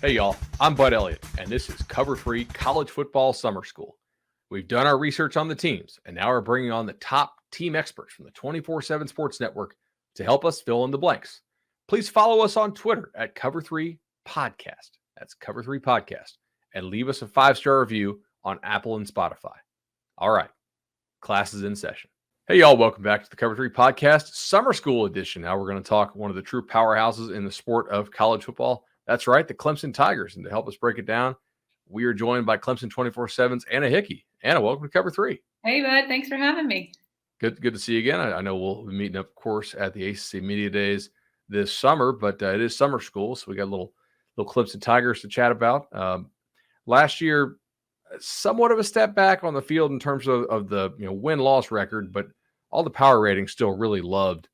Hey, y'all, I'm Bud Elliott, and this is Cover 3 College Football Summer School. We've done our research on the teams, and now we're bringing on the top team experts from the 247 Sports Network to help us fill in the blanks. Please follow us on Twitter at Cover 3 Podcast. That's Cover 3 Podcast. And leave us a 5-star review on Apple and Spotify. All right, class is in session. Hey, y'all, welcome back to the Cover 3 Podcast Summer School Edition. Now we're going to talk one of the true powerhouses in the sport of college football. That's right, the Clemson Tigers. And to help us break it down, we are joined by Clemson247's Anna Hickey. Anna, welcome to Cover 3. Hey, Bud. Thanks for having me. Good to see you again. I know we'll be meeting up, of course, at the ACC Media Days this summer, but it is summer school, so we got a little Clemson Tigers to chat about. Last year, somewhat of a step back on the field in terms of the win-loss record, but all the power ratings still really loved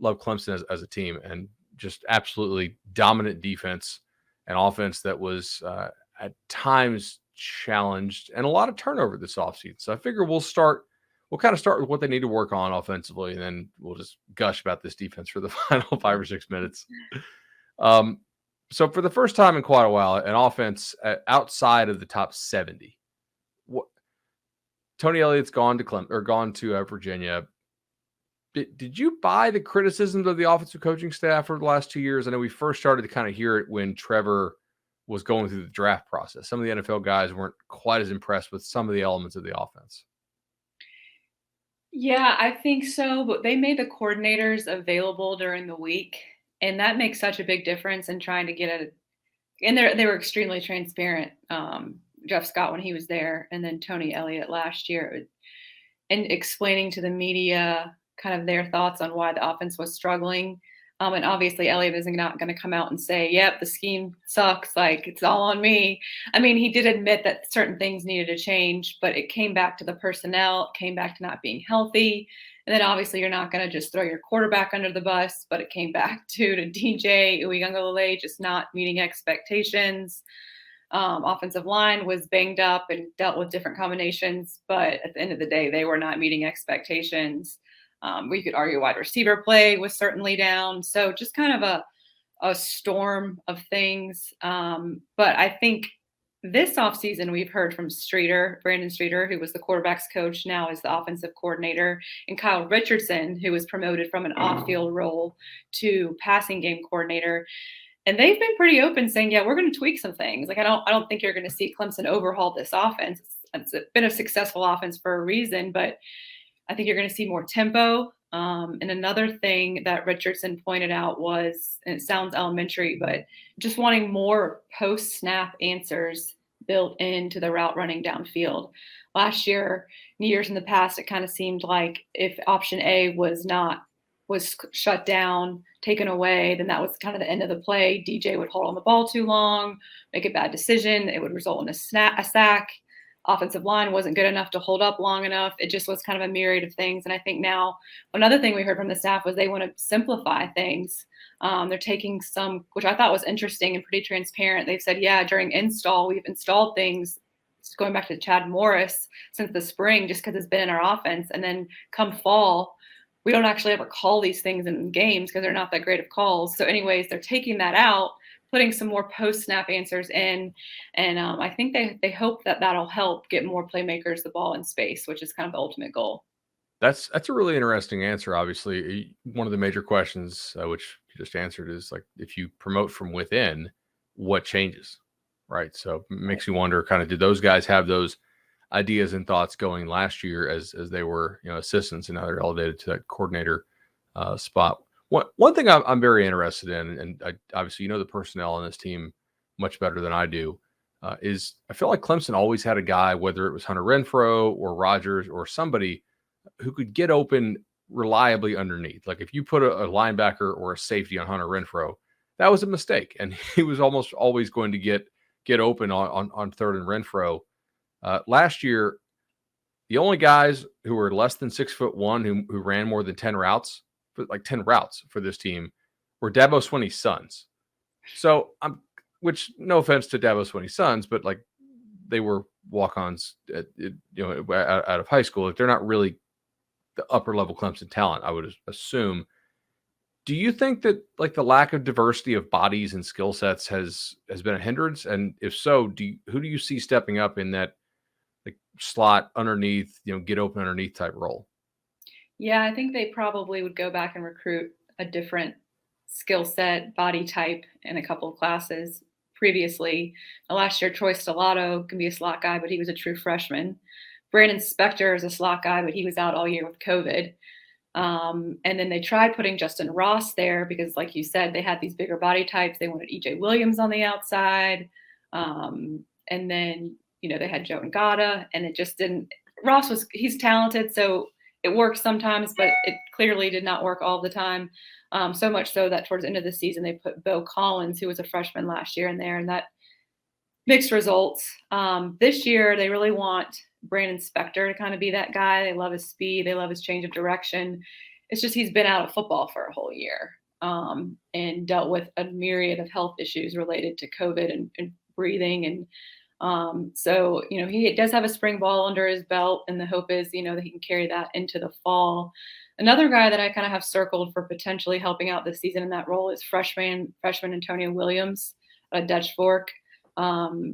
Clemson as a team, and just absolutely dominant defense and offense that was at times challenged, and a lot of turnover this offseason. So I figure we'll kind of start with what they need to work on offensively, and then we'll just gush about this defense for the final 5 or 6 minutes. So for the first time in quite a while, an offense outside of the top 70. Tony Elliott's gone to Virginia. Did you buy the criticisms of the offensive coaching staff for the last 2 years? I know we first started to kind of hear it when Trevor was going through the draft process. Some of the NFL guys weren't quite as impressed with some of the elements of the offense. Yeah, I think so. But they made the coordinators available during the week, and that makes such a big difference in trying to get it. And they were extremely transparent. Jeff Scott when he was there, and then Tony Elliott last year, and explaining to the media kind of their thoughts on why the offense was struggling. And obviously Elliott is not going to come out and say, yep, the scheme sucks, like it's all on me. I mean, he did admit that certain things needed to change, but it came back to the personnel, it came back to not being healthy. And then obviously you're not going to just throw your quarterback under the bus, but it came back to DJ Uiagalelei just not meeting expectations. Offensive line was banged up and dealt with different combinations, but at the end of the day, they were not meeting expectations. We could argue wide receiver play was certainly down. So just kind of a storm of things. But I think this offseason we've heard from Brandon Streeter, who was the quarterback's coach, now is the offensive coordinator, and Kyle Richardson, who was promoted from an off-field role to passing game coordinator. And they've been pretty open saying, yeah, we're going to tweak some things. Like, I don't think you're going to see Clemson overhaul this offense. It's been a successful offense for a reason, but I think you're going to see more tempo. And another thing that Richardson pointed out was, and it sounds elementary, but just wanting more post-snap answers built into the route running downfield. Last year, years in the past, it kind of seemed like if option A was shut down, taken away, then that was kind of the end of the play. DJ would hold on the ball too long, make a bad decision. It would result in a sack. Offensive line wasn't good enough to hold up long enough. It just was kind of a myriad of things. And I think now another thing we heard from the staff was they want to simplify things. They're taking some, which I thought was interesting and pretty transparent. They've said, yeah, during install, we've installed things going back to Chad Morris since the spring, just because it's been in our offense. And then come fall, we don't actually ever call these things in games because they're not that great of calls. So anyways, they're taking that out, putting some more post-snap answers in. And I think they hope that that'll help get more playmakers the ball in space, which is kind of the ultimate goal. That's a really interesting answer. Obviously, one of the major questions, which you just answered, is like, if you promote from within, what changes, right? So it makes you wonder, kind of, did those guys have those ideas and thoughts going last year as they were assistants, and now they're elevated to that coordinator spot? One thing I'm very interested in, and obviously the personnel on this team much better than I do, is I feel like Clemson always had a guy, whether it was Hunter Renfrow or Rogers or somebody, who could get open reliably underneath. Like if you put a linebacker or a safety on Hunter Renfrow, that was a mistake, and he was almost always going to get open on third and Renfrow. Last year, the only guys who were less than 6'1" who ran more than 10 routes, like 10 routes for this team, were Dabo Swinney's sons. So which, no offense to Dabo Swinney's sons, but like they were walk-ons out of high school. Like, they're not really the upper level Clemson talent, I would assume. Do you think that like the lack of diversity of bodies and skill sets has been a hindrance? And if so, who do you see stepping up in that like slot underneath, get open underneath type role? Yeah, I think they probably would go back and recruit a different skill set, body type in a couple of classes previously. Last year, Troy Stellato can be a slot guy, but he was a true freshman. Brandon Spector is a slot guy, but he was out all year with COVID. And then they tried putting Justin Ross there because, like you said, they had these bigger body types. They wanted EJ Williams on the outside. And then, they had Joe Ngata, and it just didn't. He's talented, so it works sometimes, but it clearly did not work all the time. So much so that towards the end of the season, they put Bo Collins, who was a freshman last year, in there, and that mixed results. This year, they really want Brandon Spector to kind of be that guy. They love his speed. They love his change of direction. It's just he's been out of football for a whole year and dealt with a myriad of health issues related to COVID and breathing. And so, he does have a spring ball under his belt, and the hope is, that he can carry that into the fall. Another guy that I kind of have circled for potentially helping out this season in that role is freshman Antonio Williams, a Dutch Fork.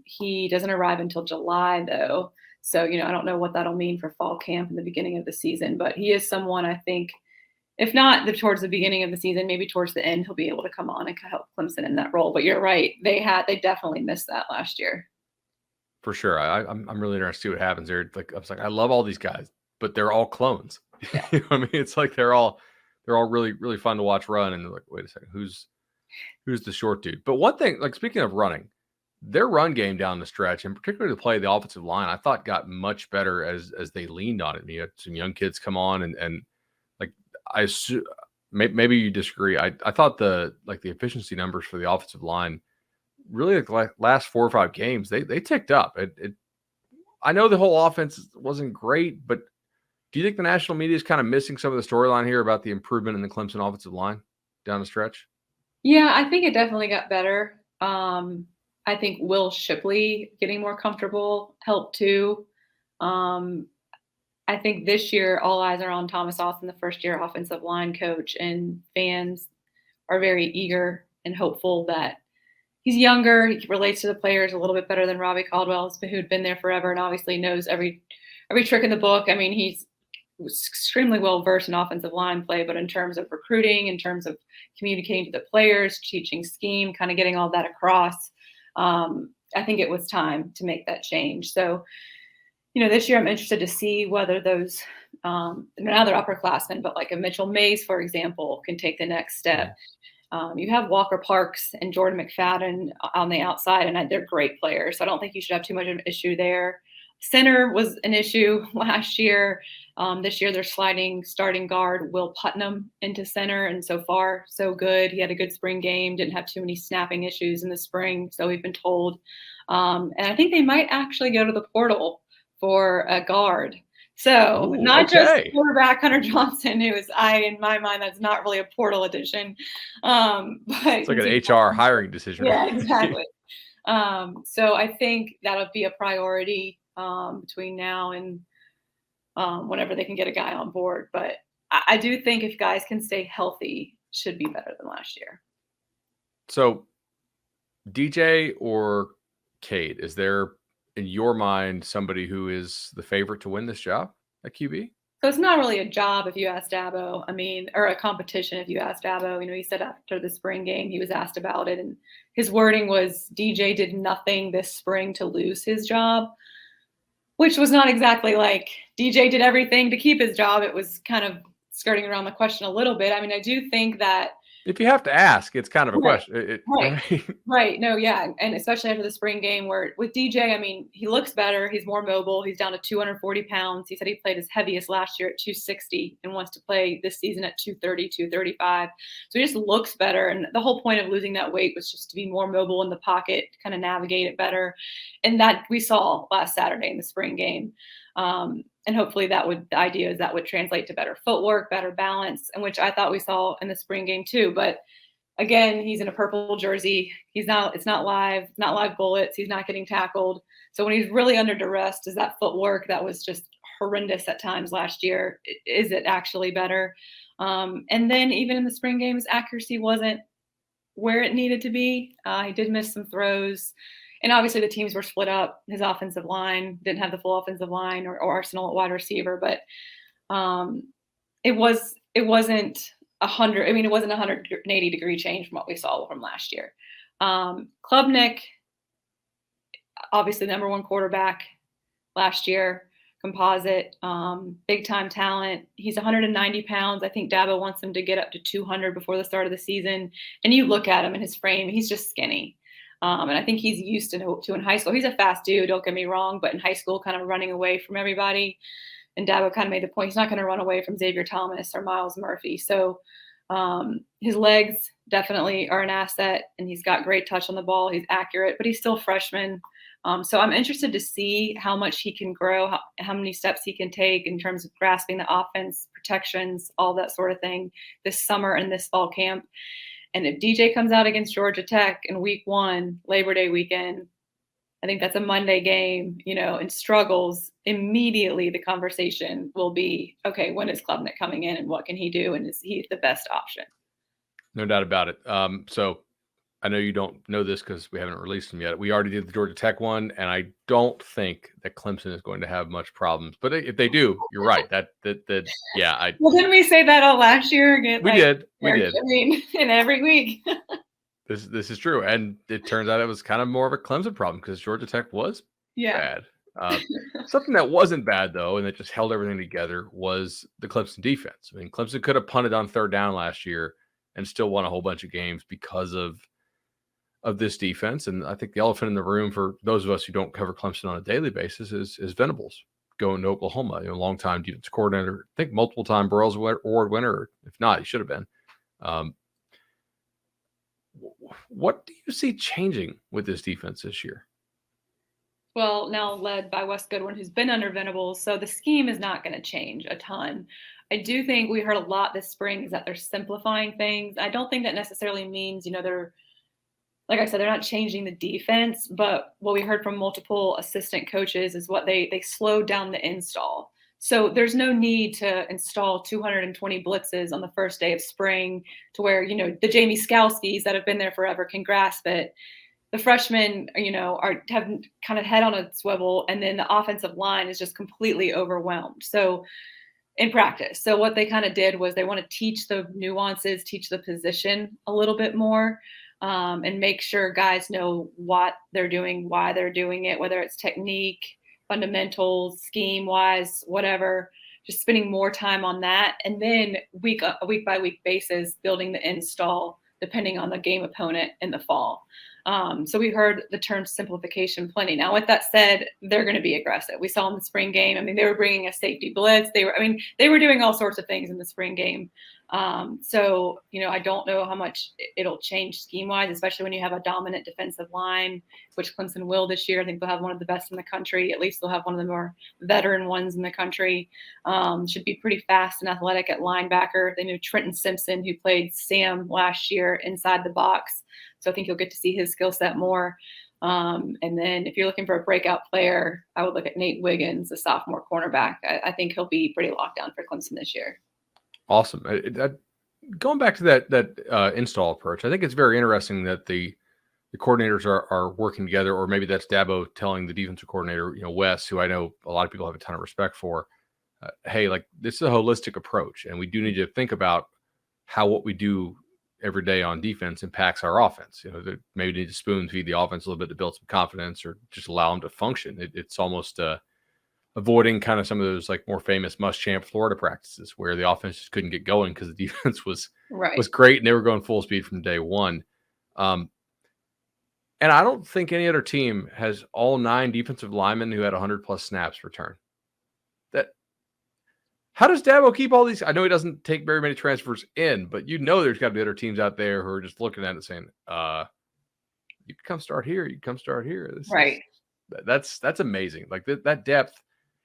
He doesn't arrive until July, though. So, I don't know what that'll mean for fall camp in the beginning of the season, but he is someone I think, if not towards the beginning of the season, maybe towards the end, he'll be able to come on and help Clemson in that role. But you're right. They definitely missed that last year. For sure. I'm really interested to see what happens there. Like, I love all these guys, but they're all clones. Yeah. I mean, it's like they're all really, really fun to watch run. And they're like, wait a second, who's the short dude? But one thing, like speaking of running, their run game down the stretch, and particularly to play the offensive line, I thought got much better as they leaned on it. And you had some young kids come on, and like maybe you disagree. I thought the efficiency numbers for the offensive line really like last 4 or 5 games they ticked up. I know the whole offense wasn't great, but do you think the national media is kind of missing some of the storyline here about the improvement in the Clemson offensive line down the stretch? Yeah, I think it definitely got better. I think Will Shipley getting more comfortable helped too. I think this year all eyes are on Thomas Austin, the first-year offensive line coach, and fans are very eager and hopeful that he's younger. He relates to the players a little bit better than Robbie Caldwell, who'd been there forever and obviously knows every trick in the book. I mean, he's extremely well versed in offensive line play, but in terms of recruiting, in terms of communicating to the players, teaching scheme, kind of getting all that across, I think it was time to make that change. So, this year I'm interested to see whether those, now they're upperclassmen, but like a Mitchell Mays, for example, can take the next step. You have Walker Parks and Jordan McFadden on the outside, and they're great players. So I don't think you should have too much of an issue there. Center was an issue last year. This year they're sliding starting guard Will Putnam into center, and so far so good. He had a good spring game, didn't have too many snapping issues in the spring, so we've been told. And I think they might actually go to the portal for a guard. So not just quarterback Hunter Johnson, who is, in my mind, that's not really a portal addition. But it's like an HR hiring decision. Yeah, exactly. So I think that'll be a priority between now and whenever they can get a guy on board. But I do think if guys can stay healthy, should be better than last year. So DJ or Cade, is there in your mind somebody who is the favorite to win this job at QB? So it's not really a job if you ask Dabo. I mean, or a competition if you ask Dabo. He said after the spring game, he was asked about it, and his wording was DJ did nothing this spring to lose his job, which was not exactly like DJ did everything to keep his job. It was kind of skirting around the question a little bit. I mean, I do think that if you have to ask, it's kind of a question. Right. No, yeah. And especially after the spring game where with DJ, I mean, he looks better. He's more mobile. He's down to 240 pounds. He said he played his heaviest last year at 260 and wants to play this season at 230, 235. So he just looks better. And the whole point of losing that weight was just to be more mobile in the pocket, kind of navigate it better. And that we saw last Saturday in the spring game. And hopefully the idea is that would translate to better footwork, better balance, and which I thought we saw in the spring game too. But again, he's in a purple jersey. It's not live bullets. He's not getting tackled. So when he's really under duress, does that footwork that was just horrendous at times last year. Is it actually better? And then even in the spring game, his accuracy wasn't where it needed to be. He did miss some throws. And obviously the teams were split up. His offensive line didn't have the full offensive line or arsenal at wide receiver, but it wasn't 100. I mean, it wasn't a 180-degree change from what we saw from last year. Klubnik, obviously number one quarterback last year, composite, big time talent. He's 190 pounds. I think Dabo wants him to get up to 200 before the start of the season. And you look at him in his frame, he's just skinny. And I think he's used to in high school. He's a fast dude, don't get me wrong, but in high school, kind of running away from everybody. And Dabo kind of made the point he's not going to run away from Xavier Thomas or Miles Murphy. So his legs definitely are an asset, and he's got great touch on the ball. He's accurate, but he's still a freshman. So I'm interested to see how much he can grow, how many steps he can take in terms of grasping the offense, protections, all that sort of thing this summer and this fall camp. And if DJ comes out against Georgia Tech in week 1, Labor Day weekend, I think that's a Monday game, and struggles, immediately the conversation will be, okay, when is Klubnik coming in and what can he do? And is he the best option? No doubt about it. So I know you don't know this because we haven't released them yet. We already did the Georgia Tech one, and I don't think that Clemson is going to have much problems. But if they do, you're right. Yeah. Well, didn't we say that all last year again? We did. I mean, in every week. This is true, and it turns out it was kind of more of a Clemson problem because Georgia Tech was bad. Something that wasn't bad though, and that just held everything together, was the Clemson defense. I mean, Clemson could have punted on third down last year and still won a whole bunch of games because of this defense. And I think the elephant in the room for those of us who don't cover Clemson on a daily basis is Venables going to Oklahoma. Longtime defense coordinator, I think multiple time Burrell's Award winner. If not, he should have been. What do you see changing with this defense this year? Well, now led by Wes Goodwin, who's been under Venables, so the scheme is not going to change a ton. I do think we heard a lot this spring is that they're simplifying things. I don't think that necessarily means, they're, like I said, they're not changing the defense, but what we heard from multiple assistant coaches is what they slowed down the install. So there's no need to install 220 blitzes on the first day of spring to where, the Jamie Skalskis that have been there forever can grasp it. The freshmen, have kind of head on a swivel, and then the offensive line is just completely overwhelmed. So in practice, so what they kind of did was they want to teach the nuances, teach the position a little bit more, and make sure guys know what they're doing, why they're doing it, whether it's technique, fundamentals, scheme-wise, whatever, just spending more time on that. And then a week-by-week basis, building the install depending on the game opponent in the fall. So we heard the term simplification plenty. Now, with that said, they're going to be aggressive. We saw in the spring game, I mean, they were bringing a safety blitz. They were doing all sorts of things in the spring game. So, I don't know how much it'll change scheme-wise, especially when you have a dominant defensive line, which Clemson will this year. I think they'll have one of the best in the country. At least they'll have one of the more veteran ones in the country. Should be pretty fast and athletic at linebacker. They knew Trenton Simpson, who played Sam last year, inside the box. So I think you'll get to see his skill set more. And then if you're looking for a breakout player, I would look at Nate Wiggins, a sophomore cornerback. I think he'll be pretty locked down for Clemson this year. Awesome. Going back to that install approach, I think it's very interesting that the coordinators are working together, or maybe that's Dabo telling the defensive coordinator, Wes, who I know a lot of people have a ton of respect for, hey, like, this is a holistic approach, and we do need to think about how what we do every day on defense impacts our offense. Maybe need to spoon feed the offense a little bit to build some confidence, or just allow them to function. It's almost avoiding kind of some of those like more famous Muschamp Florida practices where the offense just couldn't get going because the defense was great and they were going full speed from day one. And I don't think any other team has all 9 defensive linemen who had 100+ snaps return. How does Dabo keep all these? I know he doesn't take very many transfers in, but there's got to be other teams out there who are just looking at it saying, you can come start here. You can come start here. That's amazing. Like that depth,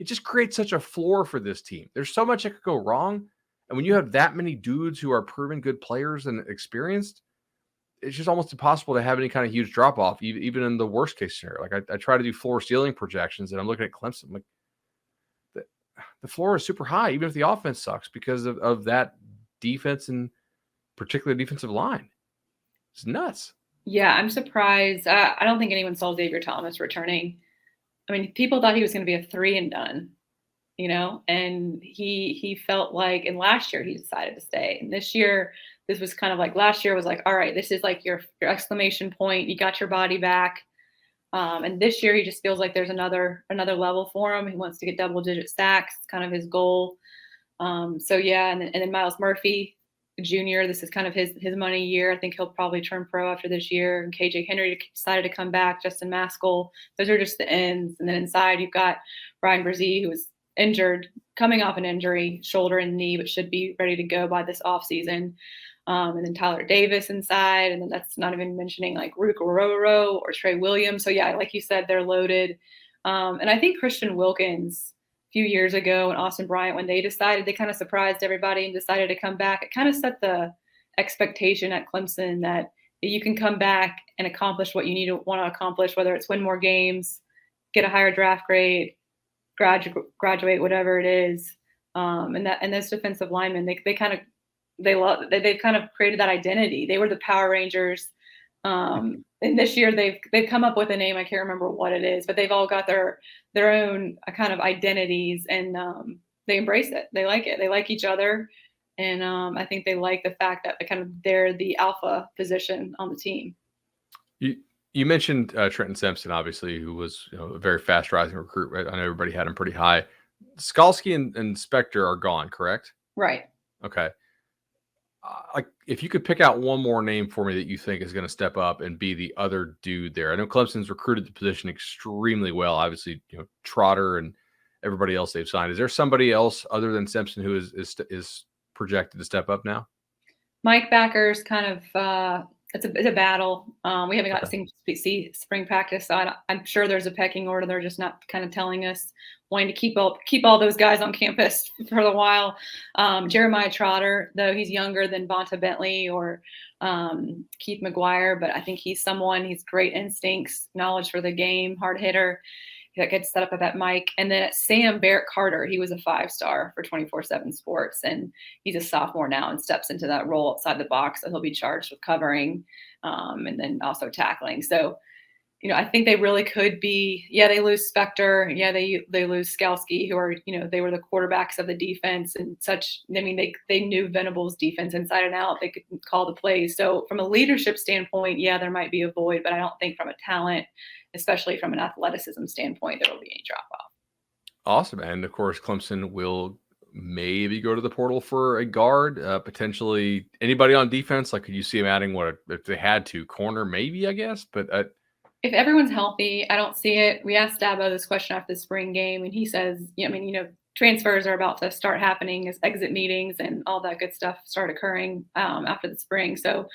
it just creates such a floor for this team. There's so much that could go wrong. And when you have that many dudes who are proven good players and experienced, it's just almost impossible to have any kind of huge drop off, even in the worst case scenario. Like I try to do floor ceiling projections, and I'm looking at Clemson. I'm like, the floor is super high, even if the offense sucks, because of that defense and particularly defensive line. It's nuts. Yeah, I'm surprised. I don't think anyone saw Xavier Thomas returning. I mean, people thought he was going to be a 3 and done, and he felt like, and last year he decided to stay. And this year, this was kind of like, last year was like, all right, this is like your exclamation point. You got your body back. And this year he just feels like there's another level for him. He wants to get double-digit sacks. It's kind of his goal. So yeah, and then Miles Murphy Jr., this is kind of his money year. I think he'll probably turn pro after this year. And KJ Henry decided to come back. Justin Maskell. Those are just the ends. And then inside you've got Brian Brzee, who was injured, coming off an injury, shoulder and knee, but should be ready to go by this offseason. And then Tyler Davis inside. And then that's not even mentioning like Ruke Ororo or Trey Williams. So yeah, like you said, they're loaded. And I think Christian Wilkins few years ago and Austin Bryant, when they decided, they kind of surprised everybody and decided to come back. It kind of set the expectation at Clemson that you can come back and accomplish what you want to accomplish, whether it's win more games, get a higher draft grade, graduate, whatever it is. And those defensive linemen, they've kind of created that identity. They were the Power Rangers. And this year they've come up with a name. I can't remember what it is, but they've all got their own kind of identities, and they embrace it. They like it. They like each other. And I think they like the fact that they're the alpha position on the team. You mentioned Trenton Simpson, obviously, who was a very fast rising recruit. Right? I know everybody had him pretty high. Skalski and Spector are gone, correct? Right. Okay. If you could pick out one more name for me that you think is going to step up and be the other dude there. I know Clemson's recruited the position extremely well. Obviously, Trotter and everybody else they've signed. Is there somebody else other than Simpson who is projected to step up now? Mike Backer's kind of it's a battle. We haven't got to see spring practice, so I'm sure there's a pecking order. They're just not kind of telling us, wanting to keep all those guys on campus for a while. Jeremiah Trotter, though he's younger than Vonta Bentley or Keith McGuire, but I think he's great instincts, knowledge for the game, hard hitter that gets set up at that mic. And then Sam Barrett Carter, he was a 5-star for 247 Sports, and he's a sophomore now and steps into that role outside the box. So he'll be charged with covering and then also tackling. So, I think they really could be. Yeah, they lose Spector. Yeah, they lose Skalski, who are they were the quarterbacks of the defense and such. I mean, they knew Venables' defense inside and out. They could call the plays. So from a leadership standpoint, yeah, there might be a void, but I don't think from a talent, especially from an athleticism standpoint, there will be any drop off. Awesome, and of course, Clemson will maybe go to the portal for a guard, potentially anybody on defense. Like, could you see them adding if they had to corner? Maybe, I guess, but. If everyone's healthy, I don't see it. We asked Dabo this question after the spring game, and he says, transfers are about to start happening as exit meetings and all that good stuff start occurring after the spring. So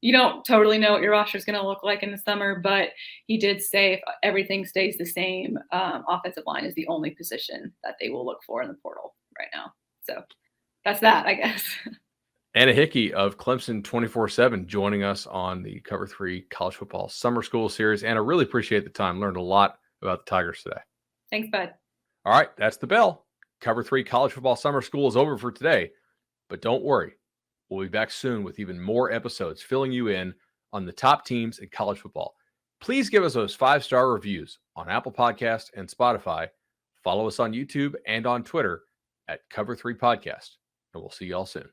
you don't totally know what your roster is going to look like in the summer, but he did say if everything stays the same, offensive line is the only position that they will look for in the portal right now. So that's that, I guess. Anna Hickey of Clemson247 joining us on the Cover 3 College Football Summer School Series. Anna, really appreciate the time. Learned a lot about the Tigers today. Thanks, Bud. All right, that's the bell. Cover 3 College Football Summer School is over for today. But don't worry, we'll be back soon with even more episodes filling you in on the top teams in college football. Please give us those 5-star reviews on Apple Podcasts and Spotify. Follow us on YouTube and on Twitter at Cover 3 Podcast. And we'll see you all soon.